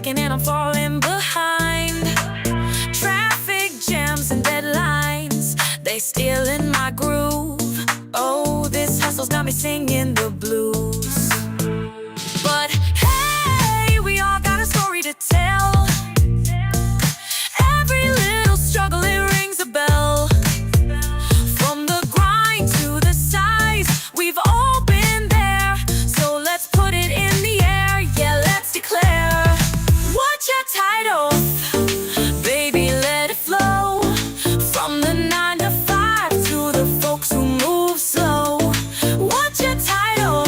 slacking and I'm falling behind. Traffic jams and deadlines, they steal in my groove. Oh, this hustle's got me singing the blues. But hey, we all got a story to tell. Every little struggle, it rings a bell. From the grind to the size, we've all been there. So let's put it in the air, yeah, let's declare. Watch your title, baby, let it flow. From the 9 to 5 to the folks who move slow. Watch your title,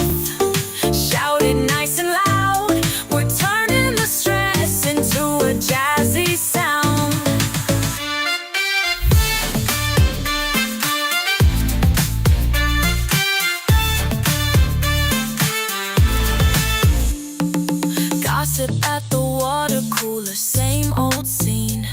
shout it nice and loud. We're turning the stress into a jazzy sound. Gossip at the water cooler, same old scene.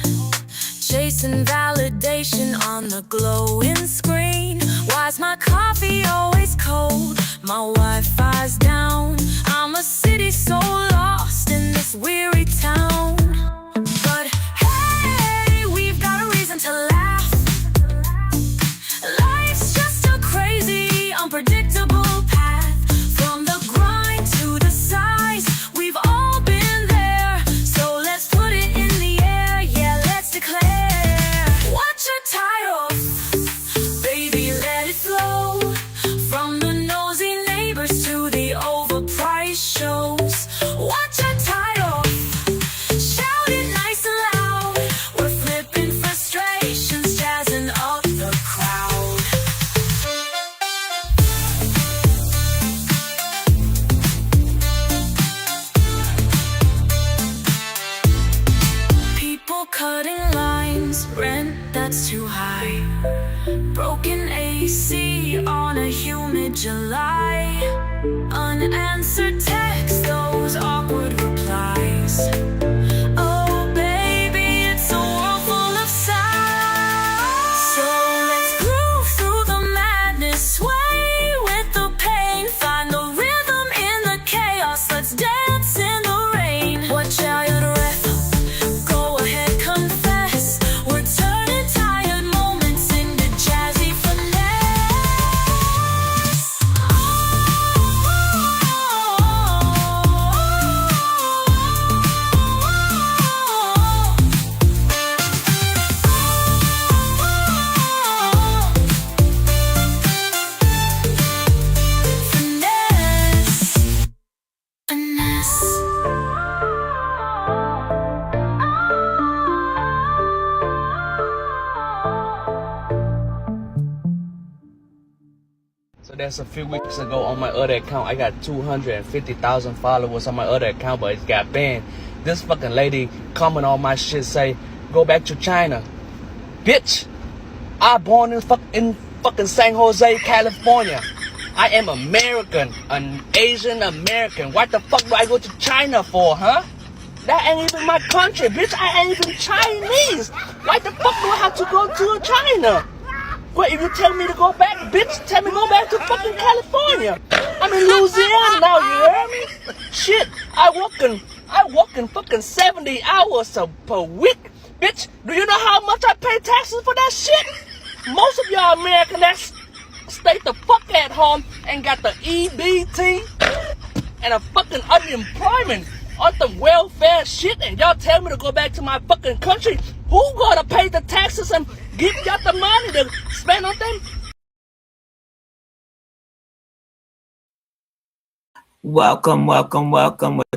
Chasing validation on the glowing screen. Why's my coffee always cold? My Wi-Fi's down. I'm a city so lost in this weary town. But hey, we've got a reason to laugh. Life's just a crazy, unpredictable path. From the grind to the size, we've all been there. So let's put it in the air, yeah, let's declare. Watch your title, baby, let it flow. From the nosy neighbors to the overpriced shows. Watch your title, shout it nice and loud. We're flipping frustrations, jazzing up the crowd. People cutting lines, rent that's too high. Broken AC on a humid July. Unanswered texts, those awkward replies. Oh baby, it's a world full of sighs. So let's groove through the madness, sway with the pain. Find the rhythm in the chaos, let's dance in the rain. WhatChaaaTiredOF, go ahead, confess. We're turning tired moments into jazzy finesse. Finesse. So that's a few weeks ago on my other account. I got 250,000 followers on my other account, but it got banned. This fucking lady comment on my shit say, go back to China. Bitch, I born in fucking San Jose, California. I am American, an Asian American. What the fuck do I go to China for, huh? That ain't even my country, bitch. I ain't even Chinese. Why the fuck do I have to go to China? What, if you tell me to go back, bitch, tell me to go back to fucking California. I'm in Louisiana now, you hear me? Shit, I work in fucking 70 hours per week. Bitch, do you know how much I pay taxes for that shit? Most of y'all Americans that stay the fuck at home and got the EBT and a fucking unemployment on the welfare shit, and y'all tell me to go back to my fucking country. Who gonna pay the taxes and give y'all the money to spend on them? Welcome. What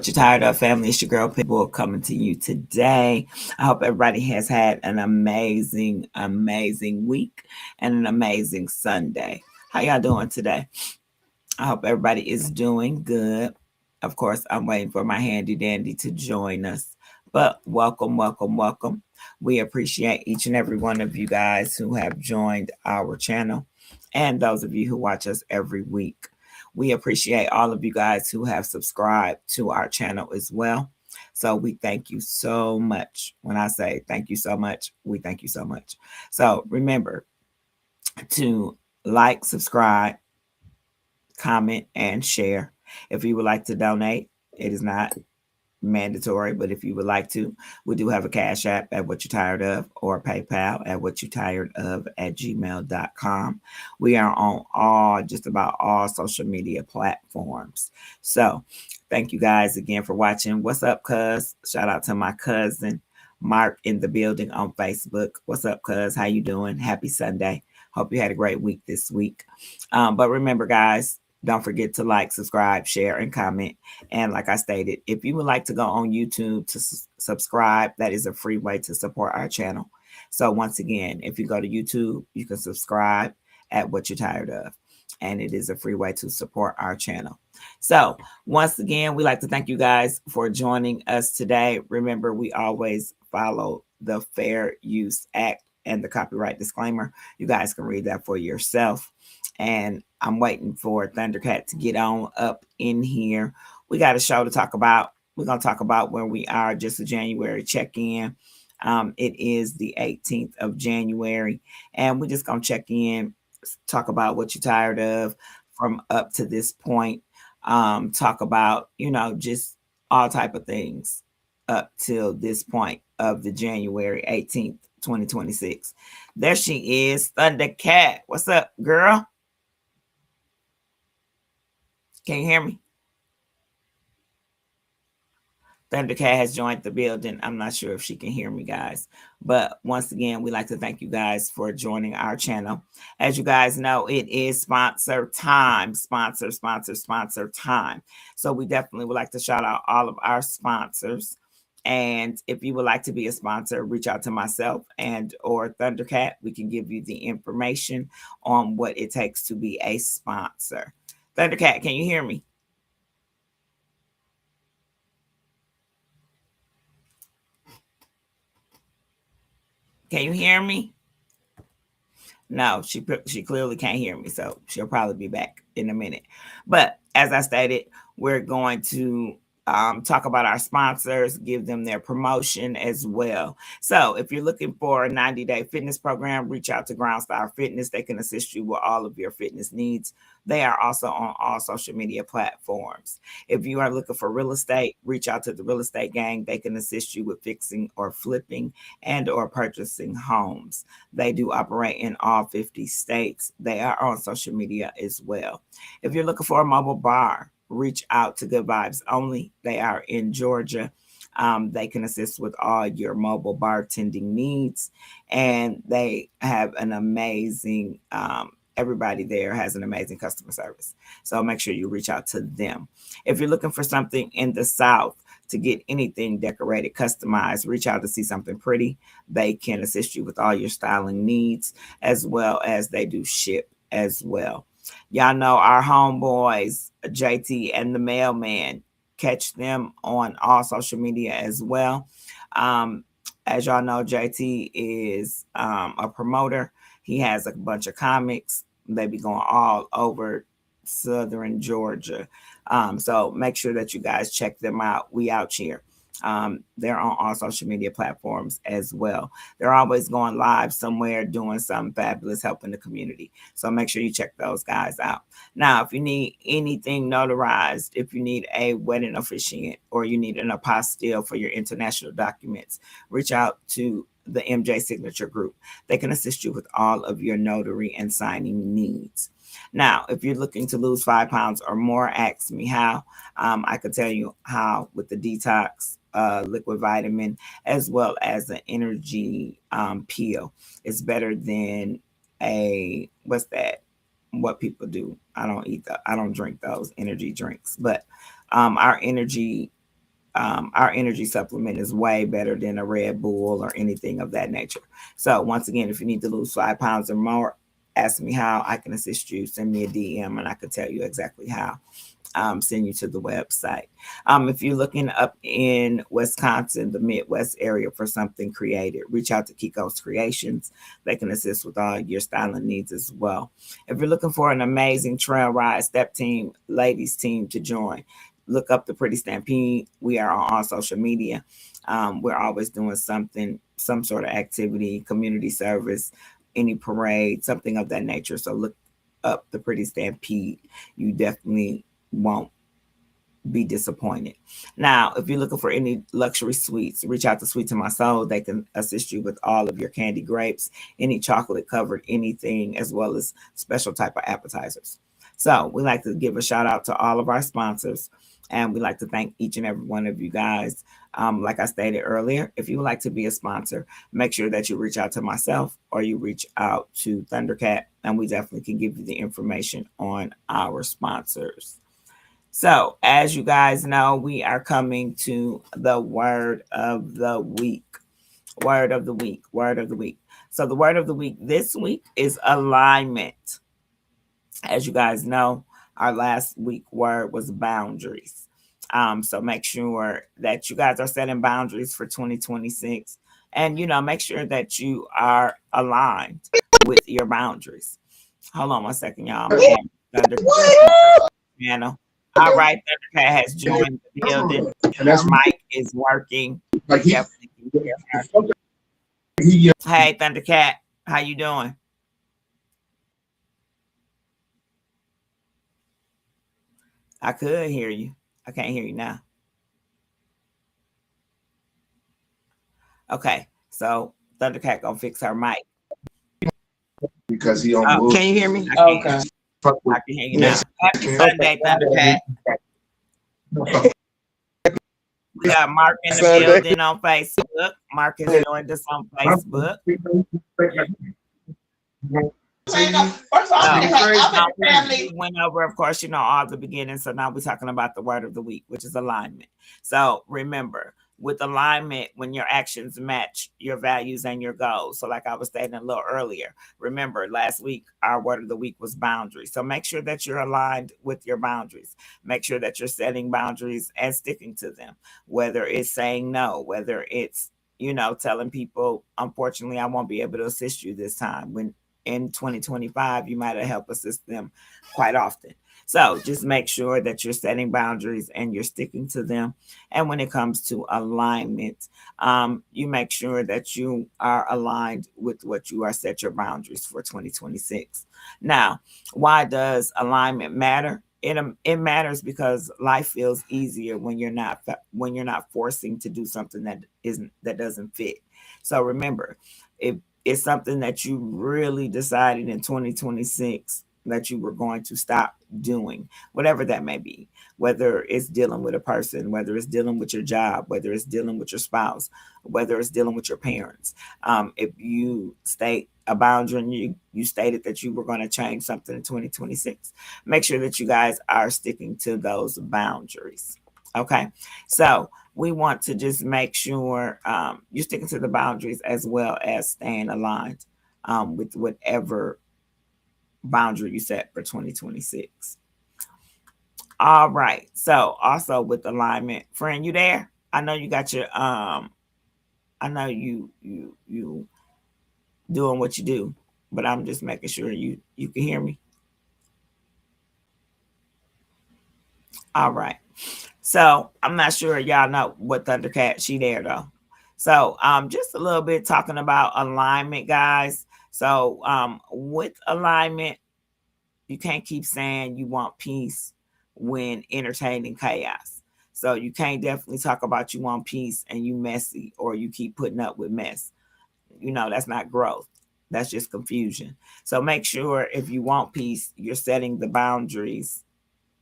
you tired of, family? It's your girl Pitbull coming to you today. I hope everybody has had an amazing week and an amazing Sunday. How y'all doing today? I hope everybody is doing good. Of course, I'm waiting for my handy dandy to join us. But welcome. We appreciate each and every one of you guys who have joined our channel and those of you who watch us every week. We appreciate all of you guys who have subscribed to our channel as well. So we thank you so much. When I say thank you so much, we thank you so much. So remember to like, subscribe, comment, and share. If you would like to donate, it is not mandatory, but if you would like to, we do have a Cash App at What You Tired Of, or PayPal at WhatChaaaTiredOF@gmail.com. We are on just about all social media platforms. So thank you guys again for watching. What's up, cuz? Shout out to my cousin Mark in the building on Facebook. What's up, cuz? How you doing? Happy Sunday. Hope you had a great week this week. But remember, guys, don't forget to like, subscribe, share, and comment. And like I stated, if you would like to go on YouTube to subscribe, that is a free way to support our channel. So once again, if you go to YouTube, you can subscribe at What You're Tired Of. And it is a free way to support our channel. So once again, we'd like to thank you guys for joining us today. Remember, we always follow the Fair Use Act and the copyright disclaimer. You guys can read that for yourself. And I'm waiting for Thundercat to get on up in here. We got a show to talk about. We're going to talk about where we are, just a January check-in. It is the 18th of January, and we're just going to check in, talk about what you're tired of from up to this point. Talk about, just all type of things up till this point of the January 18th, 2026. There she is, Thundercat. What's up, girl? Can you hear me? Thundercat has joined the building. I'm not sure if she can hear me, guys. But once again, we'd like to thank you guys for joining our channel. As you guys know, it is sponsor time. Sponsor time. So we definitely would like to shout out all of our sponsors. And if you would like to be a sponsor, reach out to myself and or Thundercat. We can give you the information on what it takes to be a sponsor. Thundercat, can you hear me? Can you hear me? No, she clearly can't hear me, so she'll probably be back in a minute. But as I stated, we're going to talk about our sponsors, give them their promotion as well. So if you're looking for a 90-day fitness program, reach out to Groundstar Fitness. They can assist you with all of your fitness needs. They are also on all social media platforms. If you are looking for real estate, reach out to the Real Estate Gang. They can assist you with fixing or flipping and or purchasing homes. They do operate in all 50 states. They are on social media as well. If you're looking for a mobile bar, reach out to Good Vibes Only. They are in Georgia. They can assist with all your mobile bartending needs, and they have an amazing, everybody there has an amazing customer service. So make sure you reach out to them. If you're looking for something in the South to get anything decorated, customized, reach out to See Something Pretty. They can assist you with all your styling needs, as well as they do ship as well. Y'all know our homeboys, JT and the Mailman. Catch them on all social media as well. As y'all know, JT is a promoter. He has a bunch of comics. They be going all over Southern Georgia. So make sure that you guys check them out. We out here. They're on all social media platforms as well. They're always going live somewhere, doing something fabulous, helping the community. So make sure you check those guys out. Now, if you need anything notarized, if you need a wedding officiant, or you need an apostille for your international documents, reach out to the MJ Signature Group. They can assist you with all of your notary and signing needs. Now, if you're looking to lose 5 pounds or more, ask me how. I could tell you how with the detox liquid vitamin, as well as an energy peel. It's better than what people do. I don't drink those energy drinks, but our energy supplement is way better than a Red Bull or anything of that nature. So once again, if you need to lose 5 pounds or more, ask me how. I can assist you. Send me a DM and I can tell you exactly how. Send you to the website. If you're looking up in Wisconsin, the Midwest area, for something created, reach out to Kiko's Creations. They can assist with all your styling needs as well. If you're looking for an amazing trail ride, step team, ladies team to join, look up the Pretty Stampede. We are on all social media. We're always doing something, some sort of activity, community service, any parade, something of that nature. So look up the Pretty Stampede. You definitely won't be disappointed. Now, if you're looking for any luxury sweets, reach out to Sweet to My Soul. They can assist you with all of your candy grapes, any chocolate covered anything, as well as special type of appetizers. So we like to give a shout out to all of our sponsors, and we like to thank each and every one of you guys. Like I stated earlier, if you would like to be a sponsor, make sure that you reach out to myself or you reach out to Thundercat, and we definitely can give you the information on our sponsors. So, as you guys know, we are coming to the word of the week. Word of the week. Word of the week. So, the word of the week this week is alignment. As you guys know, our last week word was boundaries. So make sure that you guys are setting boundaries for 2026, and make sure that you are aligned with your boundaries. Hold on one second, y'all. I'm adding Thunder piano. All right, Thundercat has joined the building. Her mic is working. Like he, Definitely can hear her. he Hey, Thundercat, how you doing? I could hear you. I can't hear you now. Okay, so Thundercat gonna fix her mic. because he on wood. Can you hear me? I can. Okay. I can hear you now. Happy Sunday, Thundercat. We got Mark in the building on Facebook. Mark has joined us on Facebook. We went over, of course, all the beginning. So now we're talking about the word of the week, which is alignment. So remember, with alignment, when your actions match your values and your goals. So like I was stating a little earlier, remember last week, our word of the week was boundaries. So make sure that you're aligned with your boundaries. Make sure that you're setting boundaries and sticking to them, whether it's saying no, whether it's, telling people, unfortunately, I won't be able to assist you this time, when in 2025, you might have helped assist them quite often. So just make sure that you're setting boundaries and you're sticking to them. And when it comes to alignment, you make sure that you are aligned with what you are set your boundaries for 2026. Now, why does alignment matter? It matters because life feels easier when you're not forcing to do something that doesn't fit. So remember, if it's something that you really decided in 2026 that you were going to stop doing, whatever that may be, whether it's dealing with a person, whether it's dealing with your job, whether it's dealing with your spouse, whether it's dealing with your parents. If you state a boundary and you stated that you were going to change something in 2026, make sure that you guys are sticking to those boundaries. Okay, so we want to just make sure you're sticking to the boundaries as well as staying aligned with whatever boundary you set for 2026. All right. So also with alignment, friend, you there? I know you got your I know you doing what you do, but I'm just making sure you can hear me. All right. So I'm not sure y'all know what Thundercat, she there though. So just a little bit talking about alignment, guys. So with alignment, you can't keep saying you want peace when entertaining chaos. So you can't definitely talk about you want peace and you messy, or you keep putting up with mess. That's not growth. That's just confusion. So make sure if you want peace, you're setting the boundaries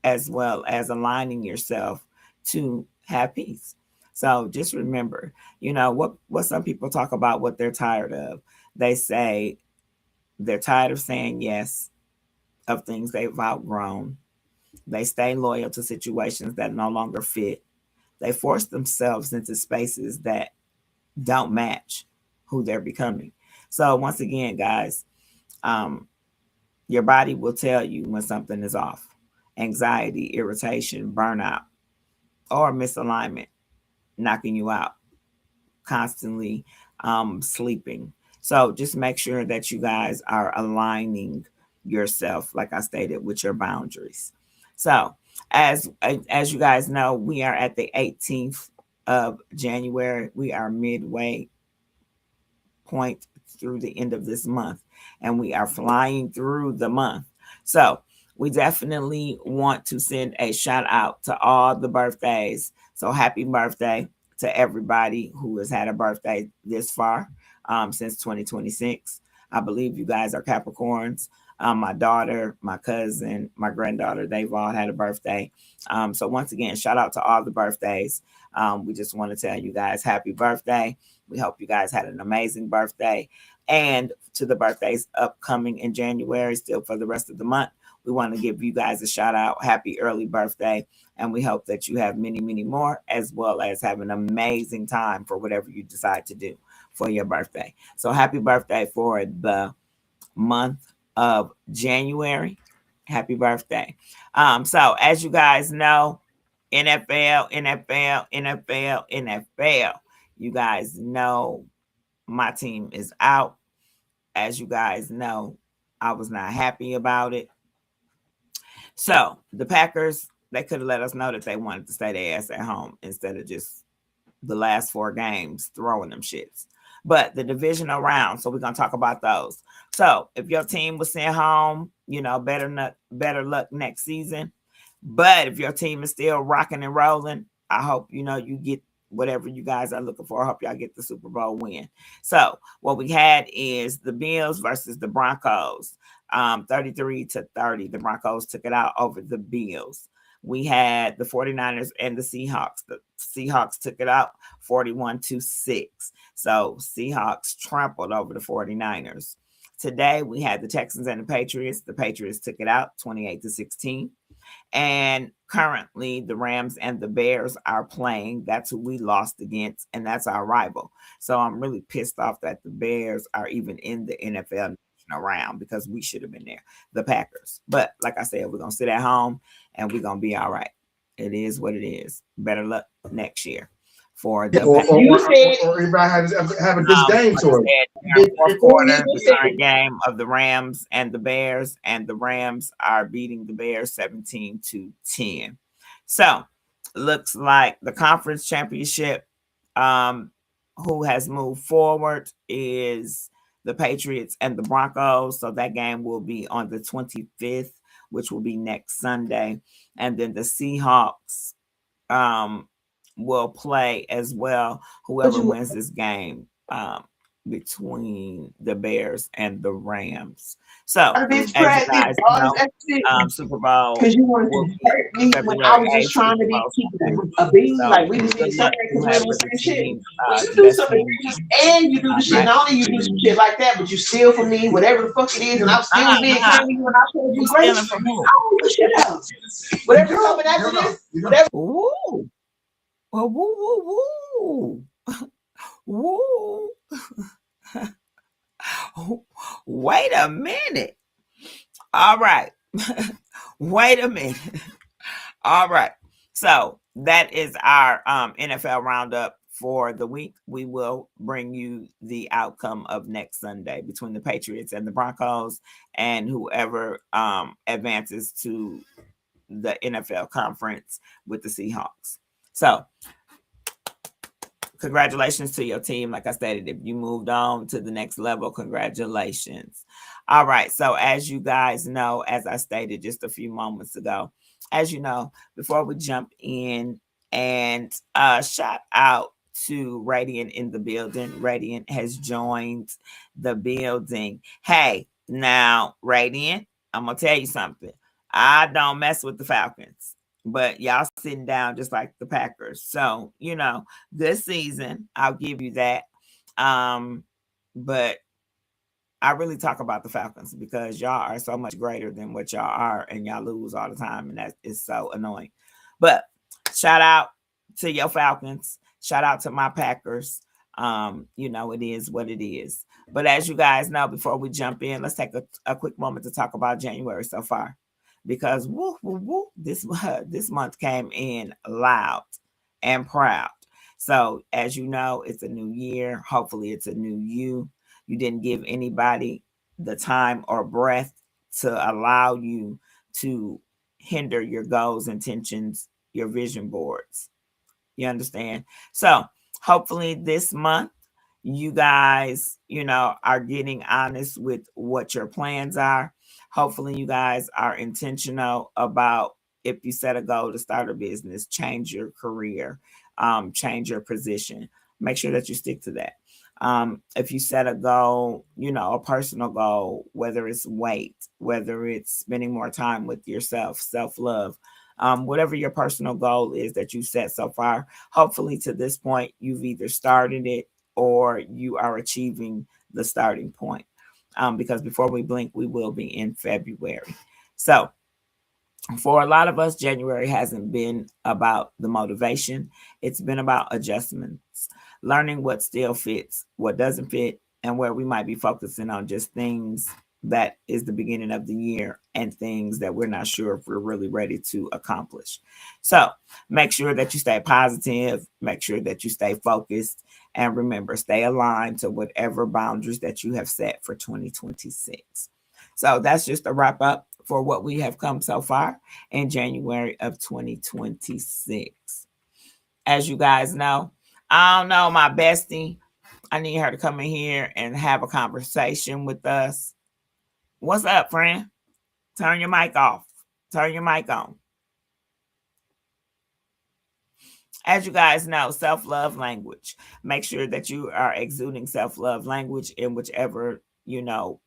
as well as aligning yourself to have peace. So just remember, what some people talk about, what they're tired of. They say they're tired of saying yes, of things they've outgrown. They stay loyal to situations that no longer fit. They force themselves into spaces that don't match who they're becoming. So once again, guys, your body will tell you when something is off. Anxiety, irritation, burnout, or misalignment, knocking you out, constantly sleeping. So just make sure that you guys are aligning yourself, like I stated, with your boundaries. So as you guys know, we are at the 18th of January. We are midway point through the end of this month, and we are flying through the month. So we definitely want to send a shout out to all the birthdays. So happy birthday to everybody who has had a birthday this far since 2026. I believe you guys are Capricorns. My daughter, my cousin, my granddaughter, they've all had a birthday. So once again, shout out to all the birthdays. We just want to tell you guys happy birthday. We hope you guys had an amazing birthday. And to the birthdays upcoming in January, still for the rest of the month, we want to give you guys a shout out. Happy early birthday. And we hope that you have many, many more, as well as have an amazing time for whatever you decide to do for your birthday. So happy birthday for the month of January. Happy birthday. So as you guys know, NFL. You guys know my team is out. As you guys know, I was not happy about it. So the Packers, they could have let us know that they wanted to stay their ass at home instead of just the last 4 games throwing them shits. But the divisional round, so we're gonna talk about those. So if your team was sent home, better luck next season. But if your team is still rocking and rolling, I hope you get whatever you guys are looking for. I hope y'all get the Super Bowl win. So what we had is the Bills versus the Broncos. 33-30. The Broncos took it out over the Bills. We had the 49ers and the Seahawks. The Seahawks took it out 41-6. So Seahawks trampled over the 49ers. Today we had the Texans and the Patriots. The Patriots took it out 28-16. And currently the Rams and the Bears are playing. That's who we lost against, and that's our rival. So I'm really pissed off that the Bears are even in the NFL round because we should have been there, the Packers. But like I said, we're going to sit at home and we're going to be all right. It is what it is. Better luck next year. For the or everybody have a disdain to it. Fourth quarter, the current game of the Rams and the Bears, and the Rams are beating the Bears 17-10. So looks like the conference championship, who has moved forward is the Patriots and the Broncos. So that game will be on the 25th, which will be next Sunday. And then the Seahawks will play as well. Whoever wins this game between the Bears and the Rams. So as you guys know, Super Bowl because you wanted to hurt me when I was just trying to be keeping a bean. Like we just need something because we was saying shit. You do something and you do the shit. Not only you do some shit like that, but you steal from me, whatever the fuck it is, and I'm still being kind to you when I told you great. From who? Oh, the shit out. Whatever coming after this, whatever. Ooh. Well, woo, woo, woo. Wait a minute. All right. Wait a minute. All right. So that is our NFL roundup for the week. We will bring you the outcome of next Sunday between the Patriots and the Broncos and whoever advances to the NFL conference with the Seahawks. So congratulations to your team. Like I stated, if you moved on to the next level, congratulations. All right. So as you guys know, as I stated just a few moments ago, as you know, before we jump in and shout out to Radiant in the building. Radiant has joined the building. Hey, now, Radiant, I'm going to tell you something. I don't mess with the Falcons. But y'all sitting down just like the Packers. So, this season, I'll give you that. But I really talk about the Falcons because y'all are so much greater than what y'all are, and y'all lose all the time, and that is so annoying. But shout out to your Falcons. Shout out to my Packers. It is what it is. But as you guys know, before we jump in, let's take a quick moment to talk about January so far. Because this month came in loud and proud. So as you know, it's a new year. Hopefully it's a new you. You didn't give anybody the time or breath to allow you to hinder your goals, intentions, your vision boards. You understand? So hopefully this month you guys, are getting honest with what your plans are. Hopefully you guys are intentional about, if you set a goal to start a business, change your career, change your position, make sure that you stick to that. If you set a goal, a personal goal, whether it's weight, whether it's spending more time with yourself, self-love, whatever your personal goal is that you set so far, hopefully to this point, you've either started it or you are achieving the starting point. Because before we blink, we will be in February. So for a lot of us, January hasn't been about the motivation. It's been about adjustments, learning what still fits, what doesn't fit, and where we might be focusing on just things that is the beginning of the year and things that we're not sure if we're really ready to accomplish. So make sure that you stay positive, make sure that you stay focused, and remember, stay aligned to whatever boundaries that you have set for 2026. So that's just a wrap up for what we have come so far in January of 2026. As you guys know, I don't know my bestie. I need her to come in here and have a conversation with us. What's up, friend? Turn your mic off. Turn your mic on. As you guys know, self-love language. Make sure that you are exuding self-love language in whichever,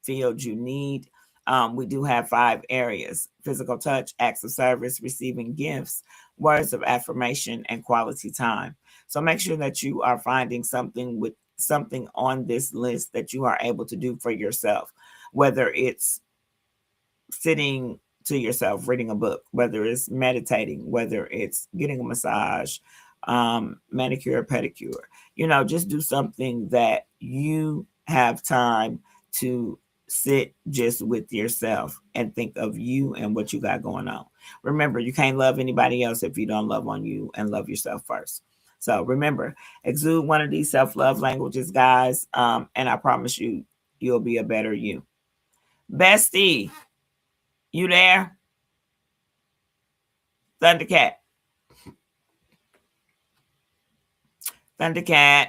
field you need. We do have 5 areas: physical touch, acts of service, receiving gifts, words of affirmation, and quality time. So make sure that you are finding something on this list that you are able to do for yourself, whether it's sitting to yourself, reading a book, whether it's meditating, whether it's getting a massage, manicure, pedicure, just do something that you have time to sit just with yourself and think of you and what you got going on. Remember, you can't love anybody else if you don't love on you and love yourself first. So remember, exude one of these self-love languages, guys. And I promise you, you'll be a better you. Bestie, you there? Thundercat. Thundercat.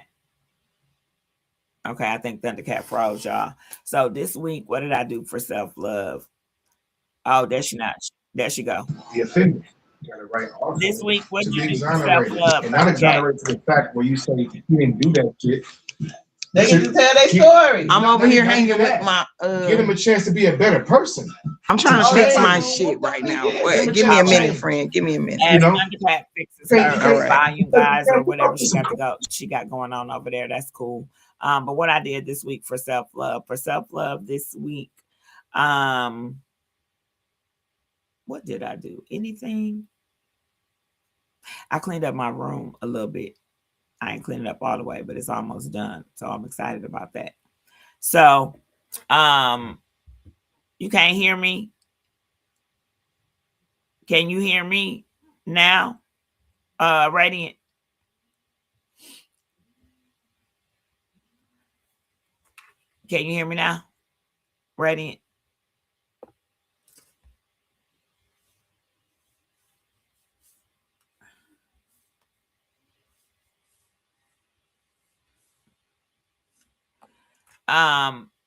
Okay, I think Thundercat froze, y'all. So this week, what did I do for self-love? Oh, there she not. There she go. The offender. You got it right. Also, this week, what did you do for exonerated. self-love? And not exonerated to the fact where you say you didn't do that shit. They get to tell their story. I'm over here hanging with my. Give them a chance to be a better person. I'm trying to fix my shit right now. Wait, give me a minute, friend. Give me a minute. As Thundercat fixes her volume, guys, or whatever she got going on over there. That's cool. But what I did this week for self-love this week, what did I do? Anything? I cleaned up my room a little bit. I ain't cleaned it up all the way, but it's almost done. So I'm excited about that. So, you can't hear me? Can you hear me now? Radiant. Can you hear me now? Radiant.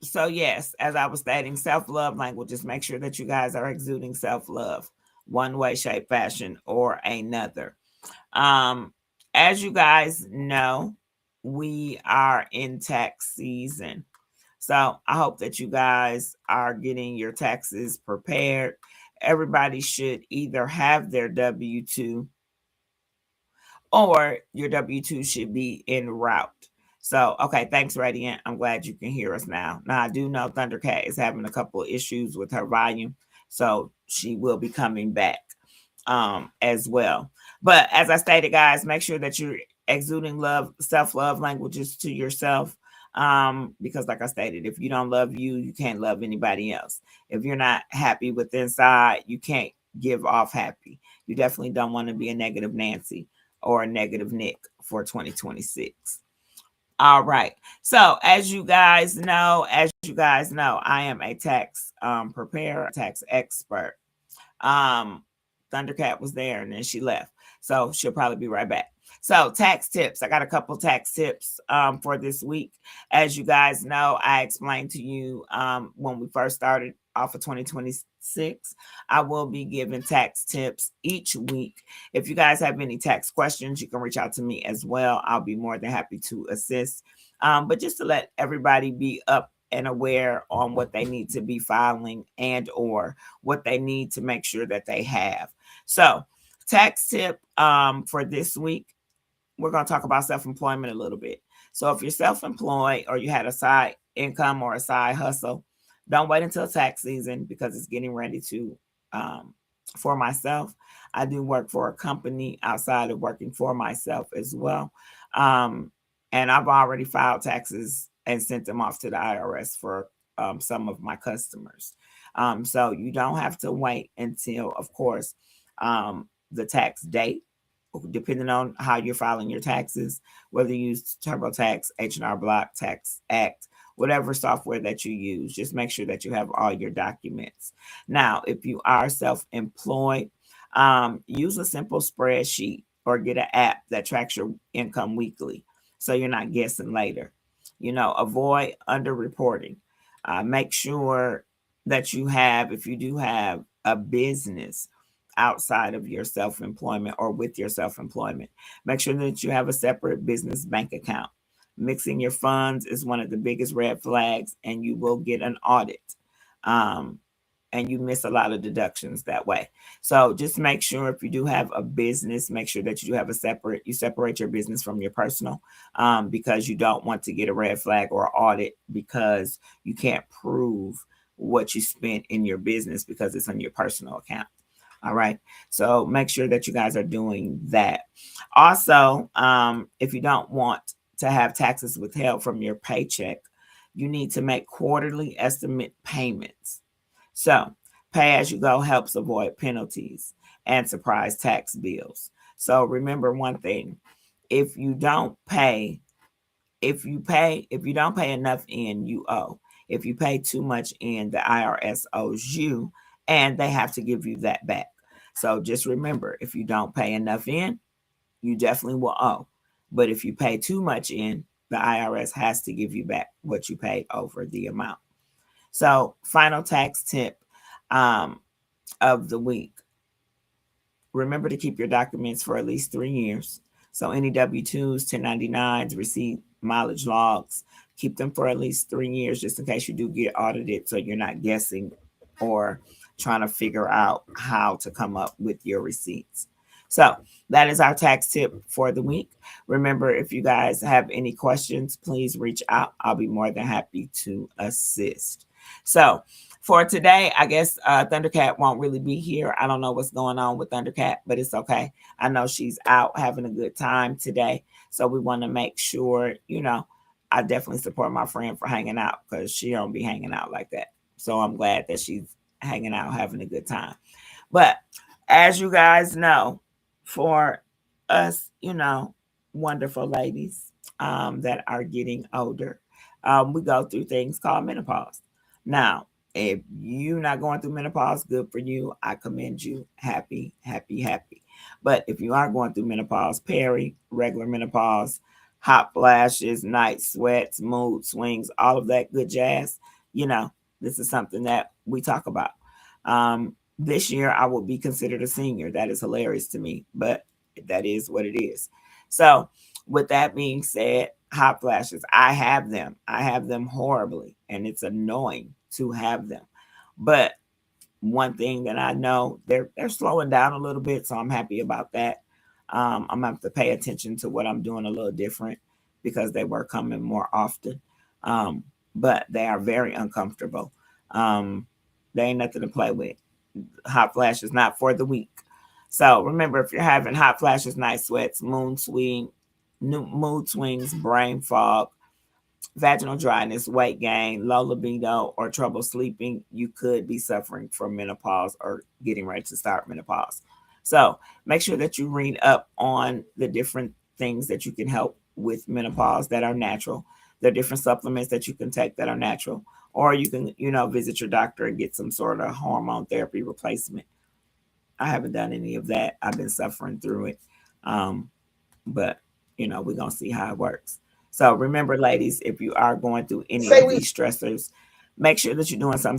So yes, as I was stating, self-love languages, make sure that you guys are exuding self-love one way, shape, fashion, or another. As you guys know, we are in tax season. So I hope that you guys are getting your taxes prepared. Everybody should either have their W-2 or your W-2 should be en route. So, okay, thanks, Radiant. I'm glad you can hear us now. Now, I do know Thundercat is having a couple of issues with her volume, so she will be coming back as well. But as I stated, guys, make sure that you're exuding self-love languages to yourself, because like I stated, if you don't love you, you can't love anybody else. If you're not happy with inside, you can't give off happy. You definitely don't want to be a negative Nancy or a negative Nick for 2026. All right. So as you guys know, I am a tax preparer, tax expert. Thundercat was there and then she left. So she'll probably be right back. So tax tips. I got a couple tax tips for this week. As you guys know, I explained to you when we first started off of 2026. I will be giving tax tips each week. If you guys have any tax questions, you can reach out to me as well. I'll be more than happy to assist. But just to let everybody be up and aware on what they need to be filing and or what they need to make sure that they have. So tax tip for this week, we're going to talk about self-employment a little bit. So if you're self-employed or you had a side income or a side hustle, don't wait until tax season because it's getting ready to, for myself, I do work for a company outside of working for myself as well. And I've already filed taxes and sent them off to the IRS for some of my customers. So you don't have to wait until, of course, the tax date, depending on how you're filing your taxes, whether you use TurboTax, H&R Block, Tax Act, whatever software that you use, just make sure that you have all your documents. Now, if you are self-employed, use a simple spreadsheet or get an app that tracks your income weekly so you're not guessing later. Avoid underreporting. Make sure that you have, if you do have a business outside of your self-employment or with your self-employment, make sure that you have a separate business bank account. Mixing your funds is one of the biggest red flags, and you will get an audit. And you miss a lot of deductions that way. So just make sure if you do have a business, make sure that you have you separate your business from your personal, because you don't want to get a red flag or audit because you can't prove what you spent in your business because it's on your personal account. All right. So make sure that you guys are doing that. Also, if you don't want to have taxes withheld from your paycheck, you need to make quarterly estimate payments. So pay as you go helps avoid penalties and surprise tax bills. So remember one thing, if you don't pay enough in, you owe. If you pay too much in, the IRS owes you, and they have to give you that back. So just remember, if you don't pay enough in, you definitely will owe. But if you pay too much in, the IRS has to give you back what you paid over the amount. So final tax tip of the week. Remember to keep your documents for at least 3 years. So any W-2s, 1099s, receipt, mileage logs, keep them for at least 3 years just in case you do get audited so you're not guessing or trying to figure out how to come up with your receipts. So that is our tax tip for the week. Remember, if you guys have any questions, please reach out. I'll be more than happy to assist. So for today, I guess Thundercat won't really be here. I don't know what's going on with Thundercat, but it's okay. I know she's out having a good time today. So we want to make sure, I definitely support my friend for hanging out because she don't be hanging out like that. So I'm glad that she's hanging out, having a good time. But as you guys know, for us, wonderful ladies that are getting older, we go through things called menopause. Now, if you're not going through menopause, good for you. I commend you. Happy, happy, happy. But if you are going through menopause, regular menopause, hot flashes, night sweats, mood swings, all of that good jazz, this is something that we talk about. This year, I will be considered a senior. That is hilarious to me, but that is what it is. So with that being said, hot flashes, I have them. I have them horribly, and it's annoying to have them. But one thing that I know, they're slowing down a little bit, so I'm happy about that. I'm going to have to pay attention to what I'm doing a little different because they were coming more often. But they are very uncomfortable. They ain't nothing to play with. Hot flashes, not for the weak. So remember, if you're having hot flashes, night sweats, mood swings, brain fog, vaginal dryness, weight gain, low libido, or trouble sleeping, you could be suffering from menopause or getting ready to start menopause. So make sure that you read up on the different things that you can help with menopause that are natural. There are different supplements that you can take that are natural, or you can, visit your doctor and get some sort of hormone therapy replacement. I haven't done any of that. I've been suffering through it. But, we're going to see how it works. So remember, ladies, if you are going through any of these stressors, Make sure that you're doing some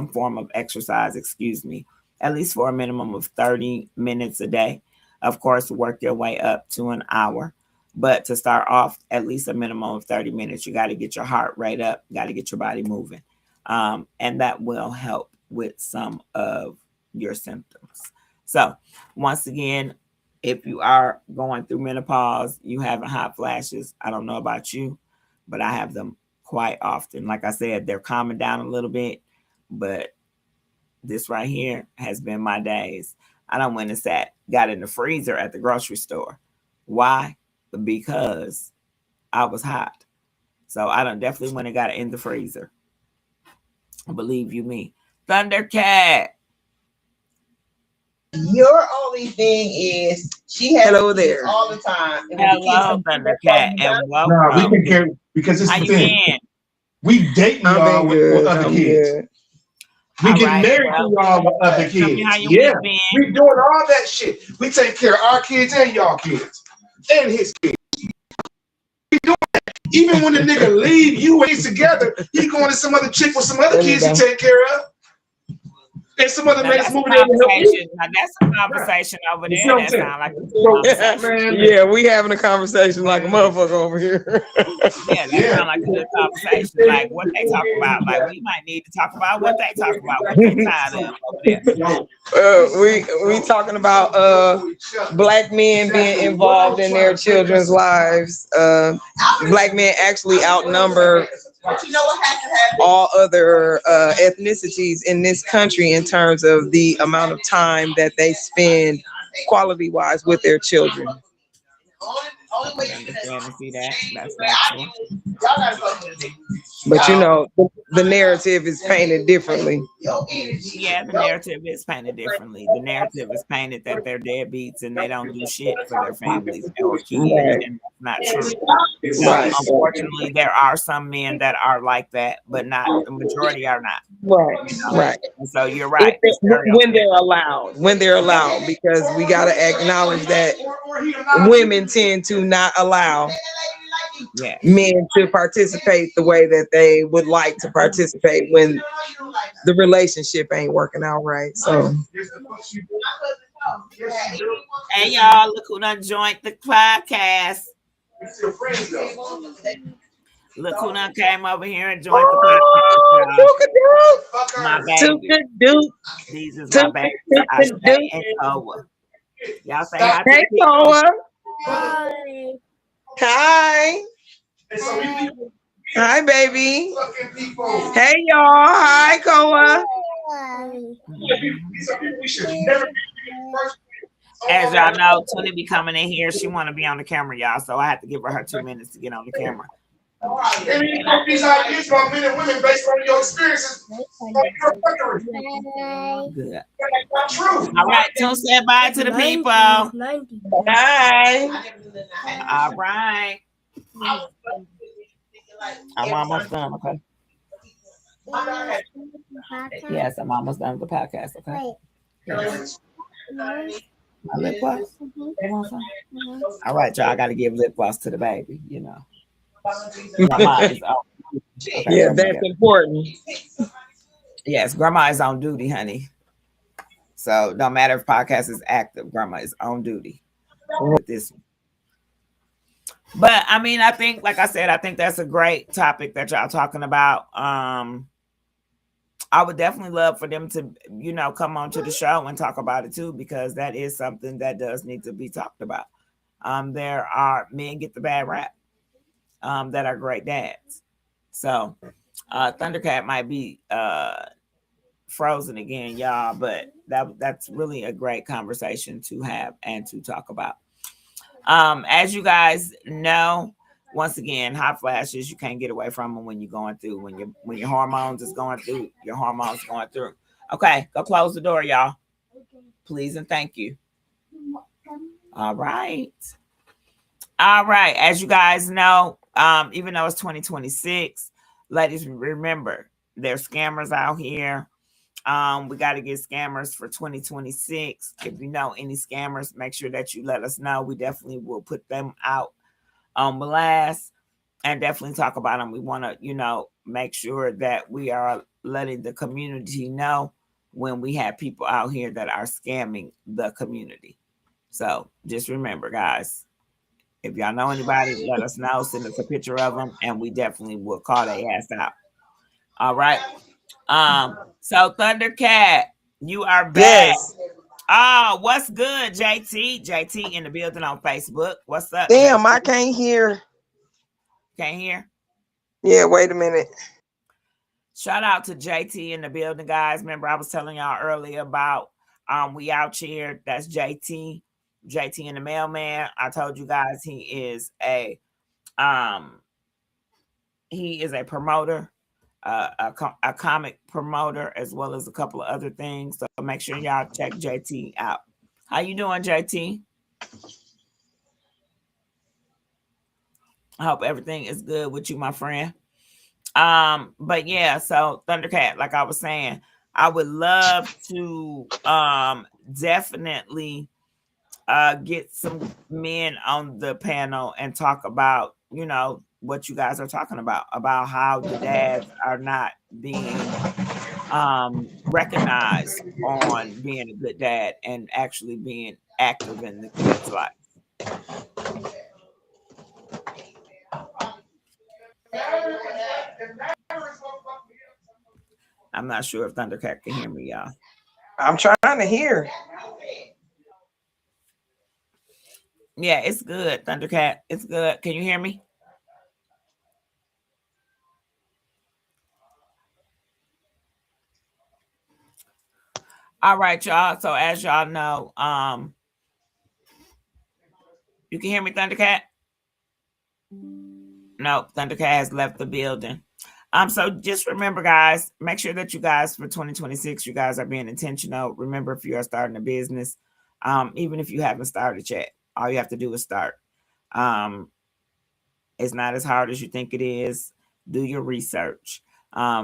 form of exercise, at least for a minimum of 30 minutes a day. Of course, work your way up to an hour. But to start off, at least a minimum of 30 minutes, you got to get your heart rate up, got to get your body moving. And that will help with some of your symptoms. So once again, if you are going through menopause, you having hot flashes, I don't know about you, but I have them quite often. Like I said, they're calming down a little bit, but this right here has been my days. I done went and got in the freezer at the grocery store. Why? Because I was hot. So I done definitely went and got it in the freezer. Believe you me. Thundercat. Your only thing is she has hello there all the time. Hello, Thundercat, and welcome. No, we can care because it's the thing. We date y'all with other kids. Good. We get married to y'all with other kids. Yeah, we doing all that shit. We take care of our kids and y'all kids and his kids. We doing that. Even when the nigga leave you and he's together, he going to some other chick with some other kids to take care of. And some other ladies moving in to help you. Now that's a conversation over there. That sound like a conversation. Yeah, we having a conversation like a motherfucker over here. Yeah, that sound like a good conversation. Like what they talk about. Like we might need to talk about what they talk about. What they tired of over there. We talking about black men being involved in their children's lives. Black men actually outnumber all other ethnicities in this country in terms of the amount of time that they spend quality wise with their children. See that? That's factual. But you know, the narrative is painted differently. Yeah, the narrative is painted differently. The narrative is painted that they're deadbeats and they don't do shit for their families or kids, and that's not true. So, unfortunately, there are some men that are like that, but not the majority are not. Right, you know? right. And so you're right. When they're allowed, because we got to acknowledge that women tend to not allow men to participate the way that they would like to participate when the relationship ain't working out right. So, hey y'all, look who done joined the podcast. Look who done came over here and joined the podcast. My baby. These is my baby. Ashley and Koa. Y'all say hi. Hey, Koa. Hi. Hi. Hi, baby. Hey, y'all. Hi, Koa. As y'all know, Tony be coming in here. She want to be on the camera, y'all. So I have to give her 2 minutes to get on the camera. And you know these ideas about men and women based on your experiences. Good. That's not true. All right, Tony said bye to the people. Hi. All right. I'm almost done, okay? Yes, I'm almost done with the podcast, okay? Yes. My lip gloss? You want some? All right, y'all, I got to give lip gloss to the baby, you know. Grandma is on duty. Okay, Yeah, that's important. Yes, grandma is on duty, honey. So no matter if podcast is active, grandma is on duty with this one. But I mean, I think, like I said, I think that's a great topic that y'all talking about. I would definitely love for them to, you know, come on to the show and talk about it too, because that is something that does need to be talked about. There are men get the bad rap that are great dads. So Thundercat might be frozen again, y'all, but that's really a great conversation to have and to talk about. As you guys know, once again, hot flashes, you can't get away from them when you're going through, when your hormones is going through, your hormones going through. Okay, go close the door, y'all. Please and thank you. All right. All right. As you guys know, even though it's 2026, ladies, remember, there's scammers out here. We got to get scammers for 2026. If you know any scammers, make sure that you let us know. We definitely will put them out on blast. and definitely talk about them. We want to, you know, make sure that we are letting the community know when we have people out here that are scamming the community. So just remember, guys, if y'all know anybody, let us know. Send us a picture of them, and we definitely will call their ass out. All right. So Thundercat, you are back. Yes. Oh, what's good, JT? JT in the building on Facebook. What's up? Damn, JT? I can't hear. Can't hear? Yeah, wait a minute. Shout out to JT in the building, guys. Remember, I was telling y'all earlier about we out here. That's JT. JT in the mailman. I told you guys he is a promoter, a comic promoter, as well as a couple of other things. So make sure y'all check JT out. How you doing, JT? I hope everything is good with you, my friend. But yeah, so Thundercat, like I was saying, I would love to definitely get some men on the panel and talk about, you know, what you guys are talking about how the dads are not being recognized on being a good dad and actually being active in the kids' life. I'm not sure if Thundercat can hear me, y'all. I'm trying to hear. Yeah, it's good, Thundercat. It's good. Can you hear me? All right, y'all. So as y'all know, you can hear me, Thundercat? No, Thundercat has left the building. So just remember, guys, make sure that you guys for 2026, you guys are being intentional. Remember, if you are starting a business, even if you haven't started yet, all you have to do is start. It's not as hard as you think it is. Do your research.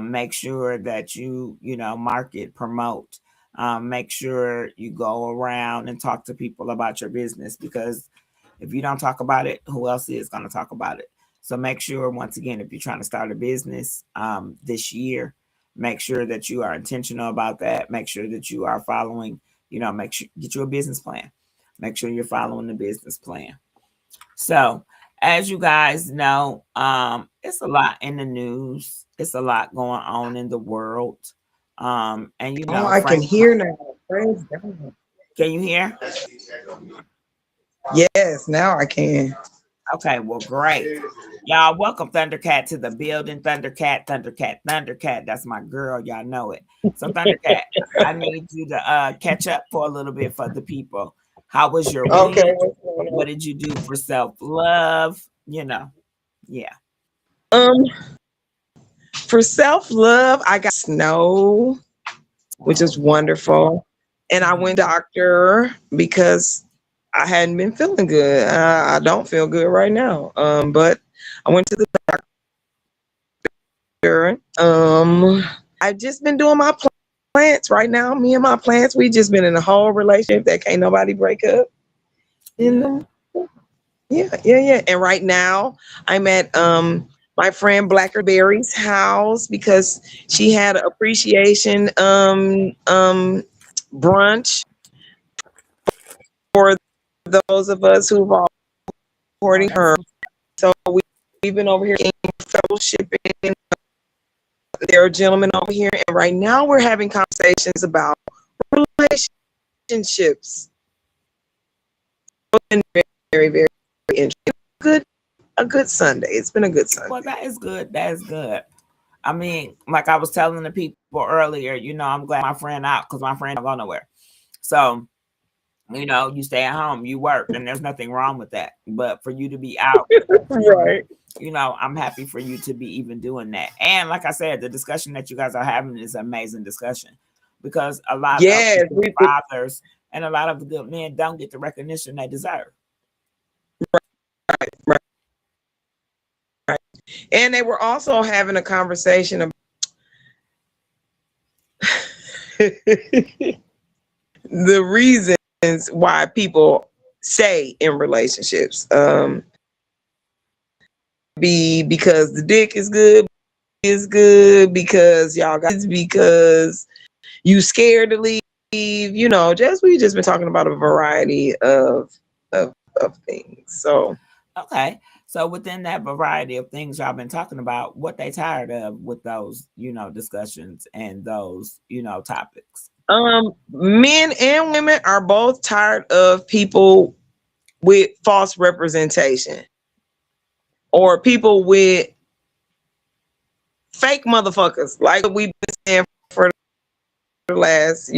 Make sure that you know, market, promote. Make sure you go around and talk to people about your business, because if you don't talk about it, who else is going to talk about it? So make sure, once again, if you're trying to start a business this year, make sure that you are intentional about that. Make sure that you are following, you know, make sure get you a business plan. Make sure you're following the business plan. So as you guys know, it's a lot in the news. It's a lot going on in the world. And you know, I can hear now. Praise God. Can you hear? Yes, now I can. Okay, well, great. Y'all, welcome Thundercat to the building. Thundercat, Thundercat, Thundercat. That's my girl. Y'all know it. So Thundercat, I need you to catch up for a little bit for the people. How was your week? What did you do for self-love? You know, yeah. For self-love, I got snow, which is wonderful. And I went to the doctor because I hadn't been feeling good. I don't feel good right now. But I went to the doctor. I've just been doing my plants right now. Me and my plants, we just been in a whole relationship that can't nobody break up. And yeah. And right now I'm at my friend Blackerberry's house because she had an appreciation brunch for those of us who've all supporting her. So we've been over here in fellowshipping. There are gentlemen over here, and right now we're having conversations about relationships. It's been very, very interesting. A good Sunday. It's been a good Sunday. Well, that is good. That is good. I mean, like I was telling the people earlier, you know, I'm glad my friend out because my friend don't go nowhere. So, you know, you stay at home, you work, and there's nothing wrong with that. But for you to be out, right? You know, I'm happy for you to be even doing that. And like I said, the discussion that you guys are having is an amazing discussion, because a lot of the fathers and a lot of the good men don't get the recognition they deserve. Right. And they were also having a conversation about the reasons why people stay in relationships. be because the dick is good, because y'all got, because you scared to leave. You know, we just been talking about a variety of things. So okay. So within that variety of things y'all been talking about, what they tired of with those, discussions and those, topics? Men and women are both tired of people with false representation or people with fake motherfuckers, like we've been saying for the last,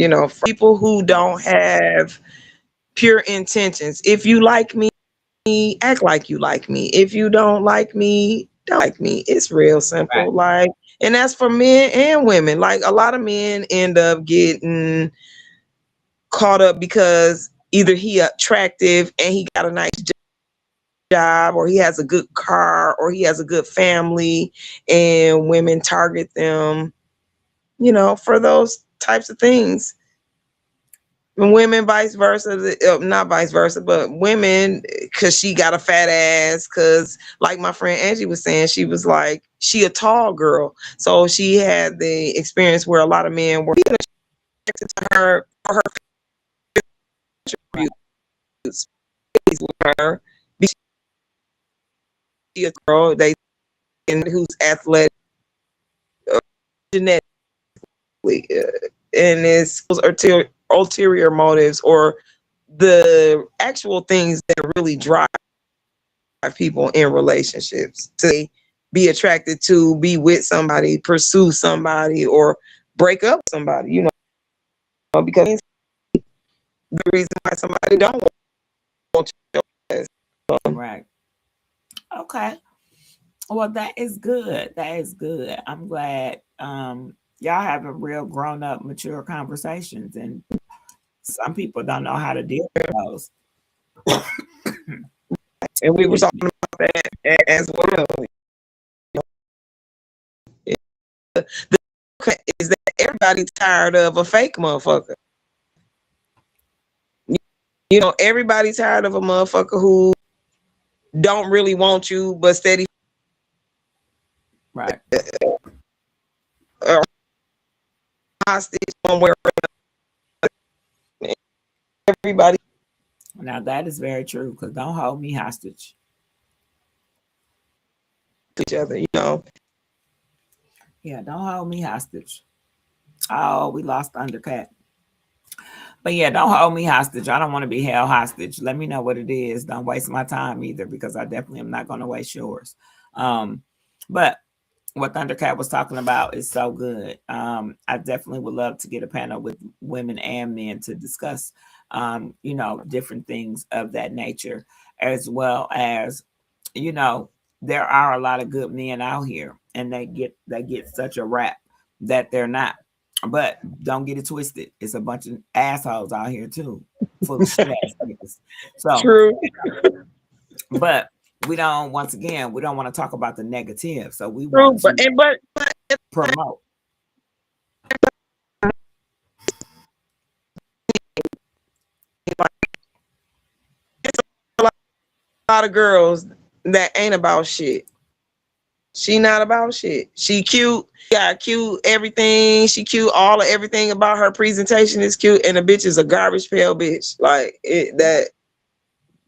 people who don't have pure intentions. If you like me, act like you like me. If you don't like me, don't like me. It's real simple. Right. Like, and that's for men and women. Like, a lot of men end up getting caught up because either he attractive and he got a nice job, or he has a good car, or he has a good family, and women target them, for those types of things. And women vice versa, not vice versa, but women, because she got a fat ass, because like my friend Angie was saying, she was like, she a tall girl, so she had the experience where a lot of men were attracted to her for her attributes with her. She a girl who's athletic, genetically, and it's ulterior motives or the actual things that really drive people in relationships to be attracted to, be with somebody, pursue somebody, or break up with somebody, because the reason why somebody don't want you. Right. Okay. Well, that is good. That is good. I'm glad y'all having real grown up, mature conversations, and some people don't know how to deal with those. And we were talking about that as well. Is that everybody's tired of a fake motherfucker. Everybody's tired of a motherfucker who don't really want you, but steady. Right. Hostage somewhere. Everybody. Now that is very true, because don't hold me hostage. Each other, Yeah, don't hold me hostage. Oh, we lost Undercat. But yeah, don't hold me hostage. I don't want to be held hostage. Let me know what it is. Don't waste my time either, because I definitely am not going to waste yours. But what Thundercat was talking about is so good. I definitely would love to get a panel with women and men to discuss, different things of that nature, as well as, there are a lot of good men out here, and they get such a rap that they're not. But don't get it twisted. It's a bunch of assholes out here too, full of shit ass niggas. So true. But we don't. Once again, we don't want to talk about the negative. So we True, want to but promote. A lot of girls that ain't about shit. She not about shit. She cute, got cute everything. She cute, all of everything about her presentation is cute, and the bitch is a garbage pail bitch. Like that,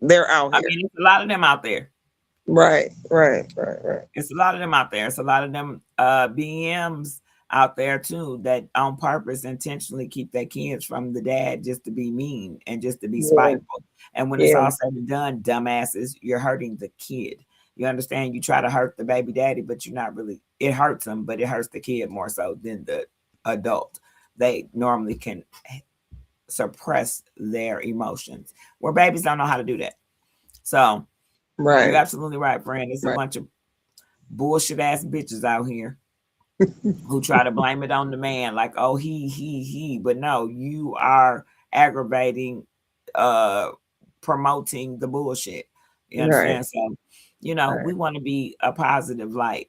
they're out here. I mean, it's a lot of them out there. Right. It's a lot of them out there. It's a lot of them BMs out there too that on purpose intentionally keep their kids from the dad just to be mean and just to be spiteful. And when it's all said and done, dumbasses, you're hurting the kid. You understand? You try to hurt the baby daddy, but you're not really. It hurts them, but it hurts the kid more so than the adult. They normally can suppress their emotions, where babies don't know how to do that. So, right, you're absolutely right, friend. It's a bunch of bullshit ass bitches out here who try to blame it on the man, like, oh, he. But no, you are aggravating, promoting the bullshit. You understand? Right. So, we want to be a positive light.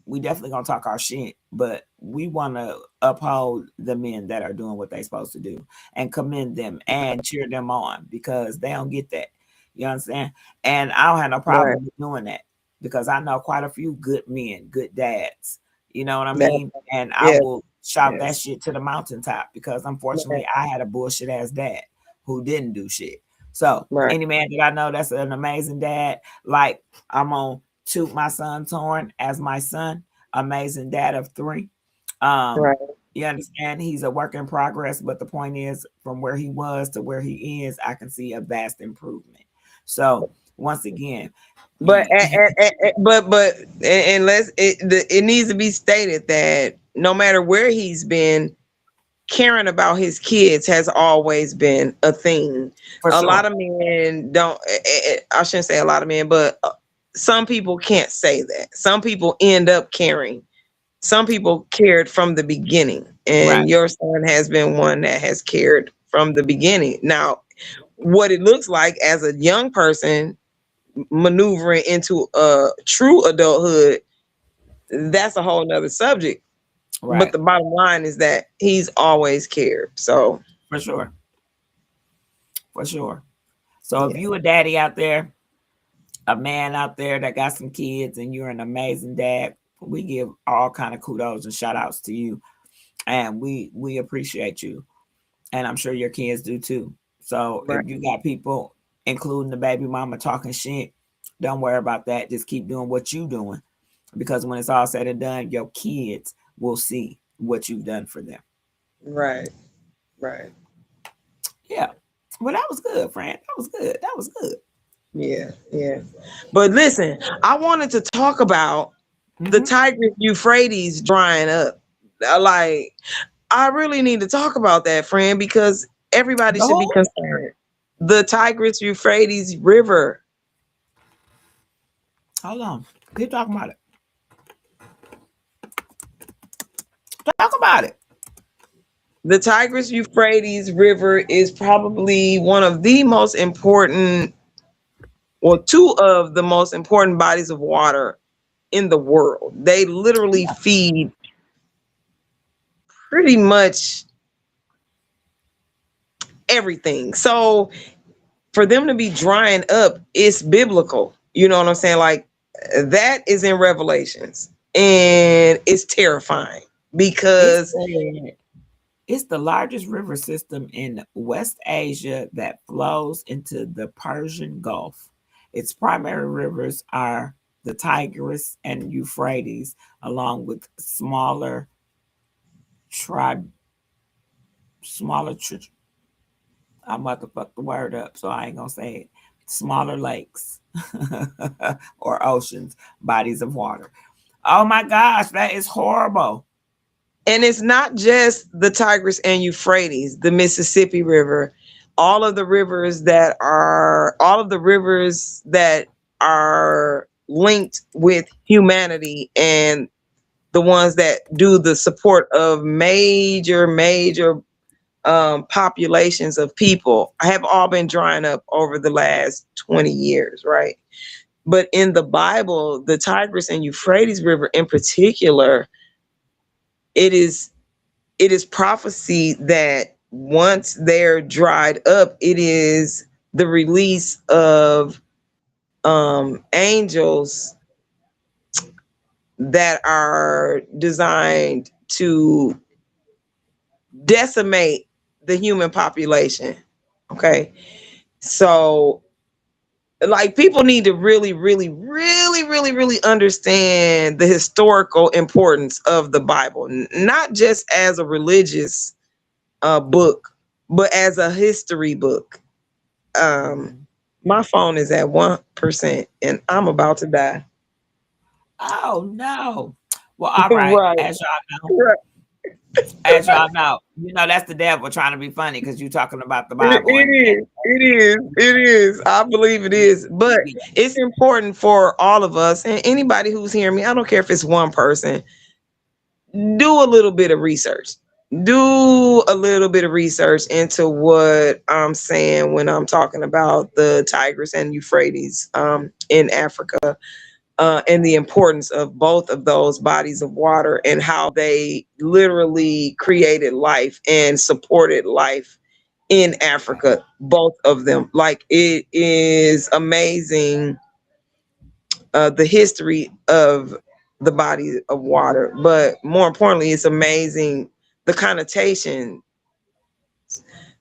We definitely gonna talk our shit, but we want to uphold the men that are doing what they're supposed to do and commend them and cheer them on, because they don't get that. You understand? And I don't have no problem with doing that. because I know quite a few good men, good dads. You know what I mean? And I will shout that shit to the mountaintop, because unfortunately I had a bullshit ass dad who didn't do shit. So any man that I know that's an amazing dad, like I'm gonna toot my son's horn as my son, amazing dad of 3. You understand? He's a work in progress, but the point is, from where he was to where he is, I can see a vast improvement. So once again, but it needs to be stated that no matter where he's been, caring about his kids has always been a thing. A lot of men don't. I shouldn't say a lot of men, but some people can't say that. Some people end up caring. Some people cared from the beginning, and your son has been one that has cared from the beginning. Now, what it looks like as a young person maneuvering into a true adulthood, that's a whole nother subject. But the bottom line is that he's always cared. So for sure. So if you a daddy out there, a man out there that got some kids, and you're an amazing dad, we give all kind of kudos and shout outs to you, and we appreciate you, and I'm sure your kids do too. So if you got people, including the baby mama, talking shit, don't worry about that. Just keep doing what you doing, because when it's all said and done, your kids will see what you've done for them. Right. Yeah. Well, that was good, friend. That was good. Yeah. But listen, I wanted to talk about the Tigris Euphrates drying up. Like, I really need to talk about that, friend, because everybody should be concerned. The Tigris Euphrates River. Hold on. Keep talking about it. Talk about it. The Tigris Euphrates River is probably one of the most important, or two of the most important bodies of water in the world. They literally feed pretty much everything. So for them to be drying up, it's biblical. You know what I'm saying? Like, that is in Revelations, and it's terrifying because it's the largest river system in West Asia that flows into the Persian Gulf. Its primary rivers are the Tigris and Euphrates, along with smaller I'm about to fuck the word up, so I ain't gonna say it. Smaller lakes or oceans, bodies of water. Oh my gosh, that is horrible. And it's not just the Tigris and Euphrates, the Mississippi River, all of the rivers that are linked with humanity, and the ones that do the support of major populations of people have all been drying up over the last 20 years, right? But in the Bible, the Tigris and Euphrates River in particular, it is prophecy that once they're dried up, it is the release of angels that are designed to decimate the human population. Okay. So, like, people need to really understand the historical importance of the Bible, not just as a religious book, but as a history book. My phone is at 1% and I'm about to die. Oh no. Well, all right. As y'all know, that's the devil trying to be funny because you're talking about the Bible. It is. I believe it is. But it's important for all of us, and anybody who's hearing me, I don't care if it's one person, do a little bit of research. Do a little bit of research into what I'm saying when I'm talking about the Tigris and Euphrates in Africa. And the importance of both of those bodies of water and how they literally created life and supported life in Africa, both of them. Like, it is amazing the history of the body of water. But more importantly, it's amazing the connotation,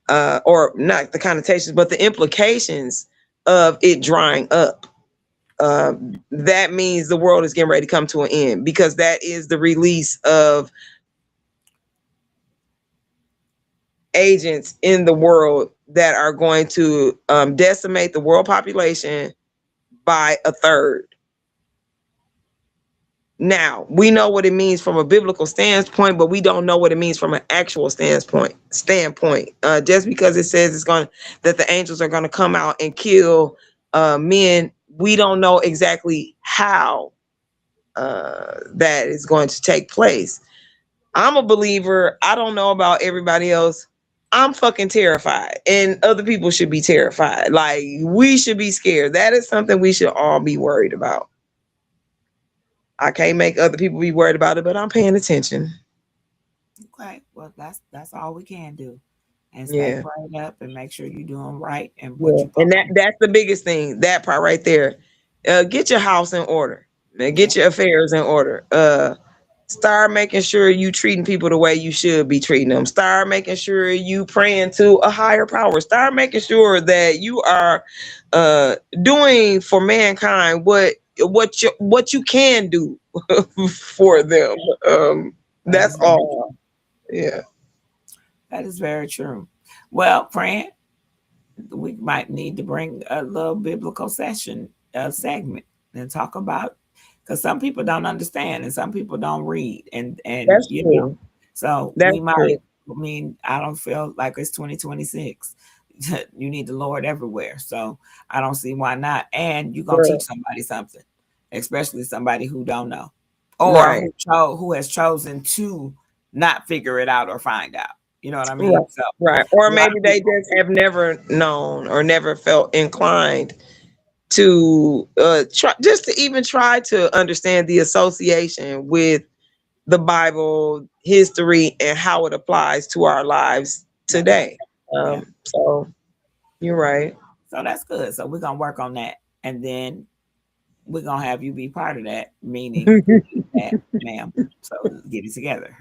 or not the connotations, but the implications of it drying up. That means the world is getting ready to come to an end, because that is the release of agents in the world that are going to decimate the world population by a third. Now, we know what it means from a biblical standpoint, but we don't know what it means from an actual standpoint. Just because it says that the angels are going to come out and kill men, we don't know exactly how that is going to take place. I'm a believer. I don't know about everybody else. I'm fucking terrified, and other people should be terrified. Like, we should be scared. That is something we should all be worried about. I can't make other people be worried about it, but I'm paying attention. Okay, well, that's all we can do, and stay prayed up and make sure you're doing right. And that's the biggest thing. That part right there. Get your house in order. Get your affairs in order. Start making sure you treating people the way you should be treating them. Start making sure you praying to a higher power. Start making sure that you are doing for mankind what you can do for them. That's all. Yeah, that is very true. Well, friend, we might need to bring a little biblical segment and talk about, because some people don't understand and some people don't read, and that's you true. know, so that's we might. True. I mean, I don't feel like it's 2026. You need the Lord everywhere, so I don't see why not. And you're gonna teach somebody something, especially somebody who don't know, or who has chosen to not figure it out or find out. You know what I mean? Right. Or maybe they just have never known or never felt inclined to try to understand the association with the Bible, history, and how it applies to our lives today. So you're right. So that's good. So we're gonna work on that, and then we're gonna have you be part of that, meaning that, ma'am. So get it together.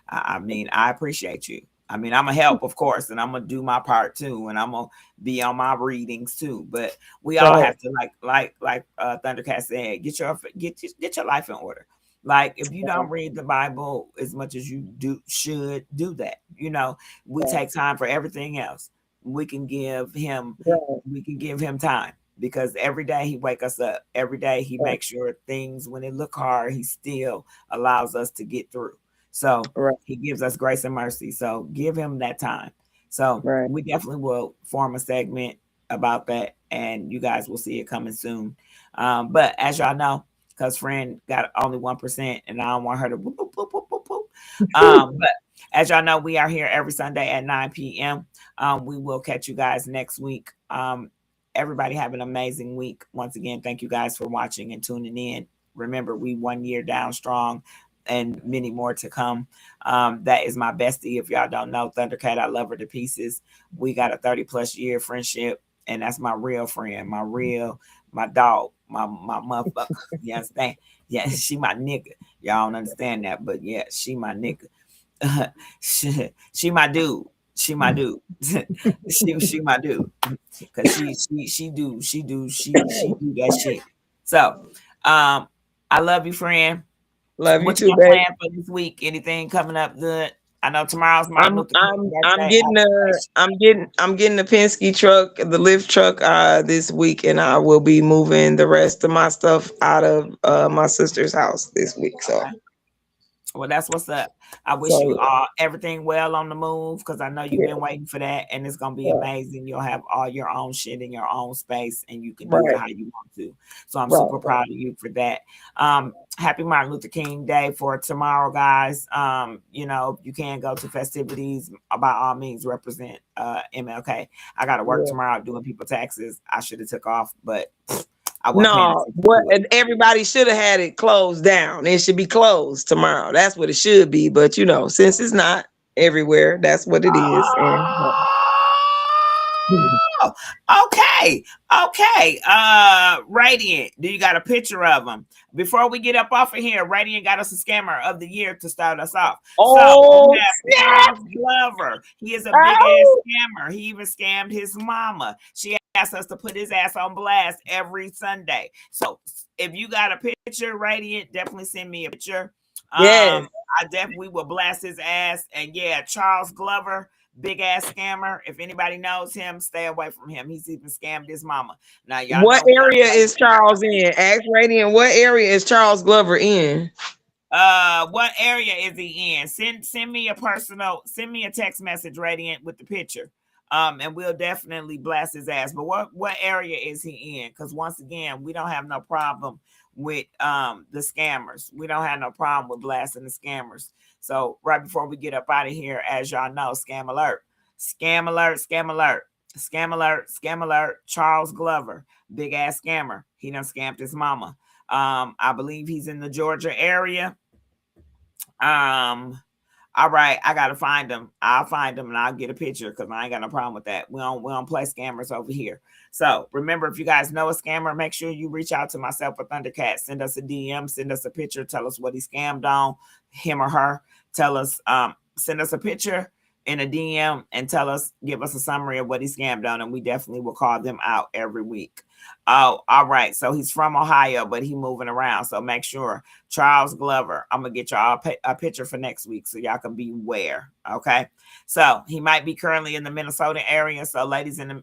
I mean, I appreciate you. I mean, I'm gonna help, of course, and I'm gonna do my part too, and I'm gonna be on my readings too. But we all have to, like Thundercat said, get your life in order. Like, if you don't read the Bible as much as you should do that. You know, we take time for everything else. We can give him time, because every day he wake us up. Every day he makes sure things, when it look hard, he still allows us to get through. So he gives us grace and mercy. So give him that time. So we definitely will form a segment about that, and you guys will see it coming soon. But as y'all know, because friend got only 1%, and I don't want her to boop, boop, boop, boop, boop, boop. But as y'all know, we are here every Sunday at 9 p.m. We will catch you guys next week. Everybody have an amazing week. Once again, thank you guys for watching and tuning in. Remember, we 1 year down strong, and many more to come. That is my bestie. If y'all don't know, Thundercat, I love her to pieces. We got a 30+ year friendship, and that's my real friend, my dog, my motherfucker. You understand? Yeah, she my nigga. Y'all don't understand that, but yeah, she my nigga. She my dude. She my dude. she my dude. Cause she do that shit. So I love you, friend. Love you too, babe. Plan for this week? Anything coming up good? I know tomorrow's my I'm getting the Penske truck, the lift truck this week, and I will be moving the rest of my stuff out of my sister's house this week. So well, that's what's up. I wish you all everything well on the move, because I know you've been waiting for that, and it's gonna be amazing. You'll have all your own shit in your own space, and you can do it how you want to. So I'm super proud of you for that. Happy Martin Luther King Day for tomorrow, guys. You know, you can go to festivities. By all means, represent MLK. I got to work tomorrow doing people taxes. I should have took off, but everybody should have had it closed down. It should be closed tomorrow. That's what it should be. But you know, since it's not everywhere, that's what it is. Okay. Radiant, do you got a picture of him? Before we get up off of here, Radiant got us a scammer of the year to start us off. Oh, so Charles Glover. He is a big ass scammer. He even scammed his mama. She asked us to put his ass on blast every Sunday. So if you got a picture, Radiant, definitely send me a picture. yes. I definitely will blast his ass. And yeah, Charles Glover, big ass scammer. If anybody knows him, stay away from him. He's even scammed his mama. Now y'all What know area is Charles in? Ask Radiant, what area is Charles Glover in? What area is he in? Send me a text message, Radiant, with the picture. And we'll definitely blast his ass. But what area is he in? Because once again, we don't have no problem with the scammers. We don't have no problem with blasting the scammers. So right before we get up out of here, as y'all know, scam alert, scam alert, scam alert, scam alert, scam alert. Charles Glover, big ass scammer. He done scammed his mama. I believe he's in the Georgia area. All right, I gotta find him. I'll find him and I'll get a picture because I ain't got no problem with that. We don't play scammers over here. So remember, if you guys know a scammer, make sure you reach out to myself or Thundercat. Send us a DM, send us a picture, tell us what he scammed on, him or her. Tell us, send us a picture in a DM and tell us, give us a summary of what he scammed on, and we definitely will call them out every week. Oh, all right. So he's from Ohio, but he's moving around. So make sure. Charles Glover, I'm gonna get y'all a picture for next week so y'all can be aware. Okay. So he might be currently in the Minnesota area. So ladies and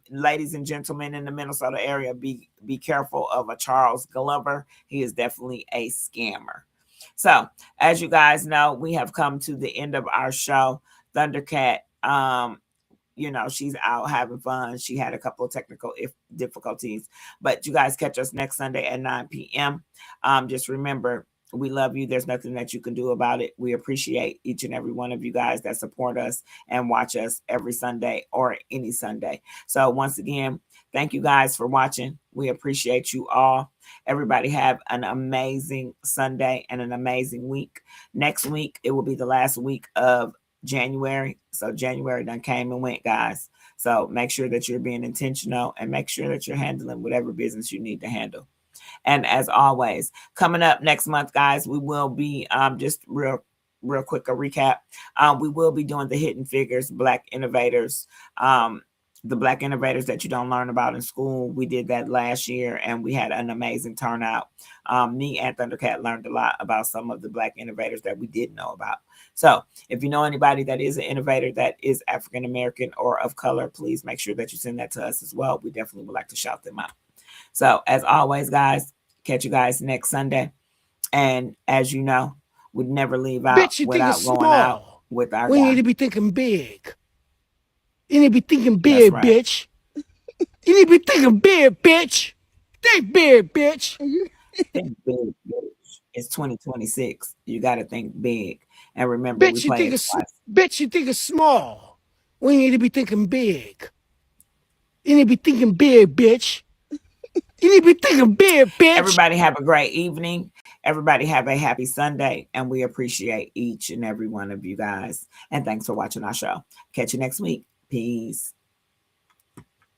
gentlemen in the Minnesota area, be careful of a Charles Glover. He is definitely a scammer. So as you guys know, we have come to the end of our show. Thundercat, she's out having fun. She had a couple of technical difficulties, but you guys catch us next Sunday at 9 p.m. Just remember, we love you. There's nothing that you can do about it. We appreciate each and every one of you guys that support us and watch us every Sunday or any Sunday. So once again, thank you guys for watching. We appreciate you all. Everybody have an amazing Sunday and an amazing week. Next week, it will be the last week of January. So January done came and went, guys. So make sure that you're being intentional and make sure that you're handling whatever business you need to handle. And as always, coming up next month, guys, we will be just real quick a recap. We will be doing the Hidden Figures, Black Innovators, the Black innovators that you don't learn about in school. We did that last year and we had an amazing turnout. Me and Thundercat learned a lot about some of the Black innovators that we didn't know about. So if you know anybody that is an innovator that is African American or of color, please make sure that you send that to us as well. We definitely would like to shout them out. So as always, guys, catch you guys next Sunday. And as you know, we'd never leave out without going out with our We guy. need to be thinking big. You need to be thinking big, right. Bitch. You need to be thinking big, bitch. Think big, bitch. Think big, bitch. It's 2026. You got to think big. And remember, bitch, bitch, you think it's small. We need to be thinking big. You need to be thinking big, bitch. You need to be thinking big, bitch. Everybody have a great evening. Everybody have a happy Sunday. And we appreciate each and every one of you guys. And thanks for watching our show. Catch you next week. Peace.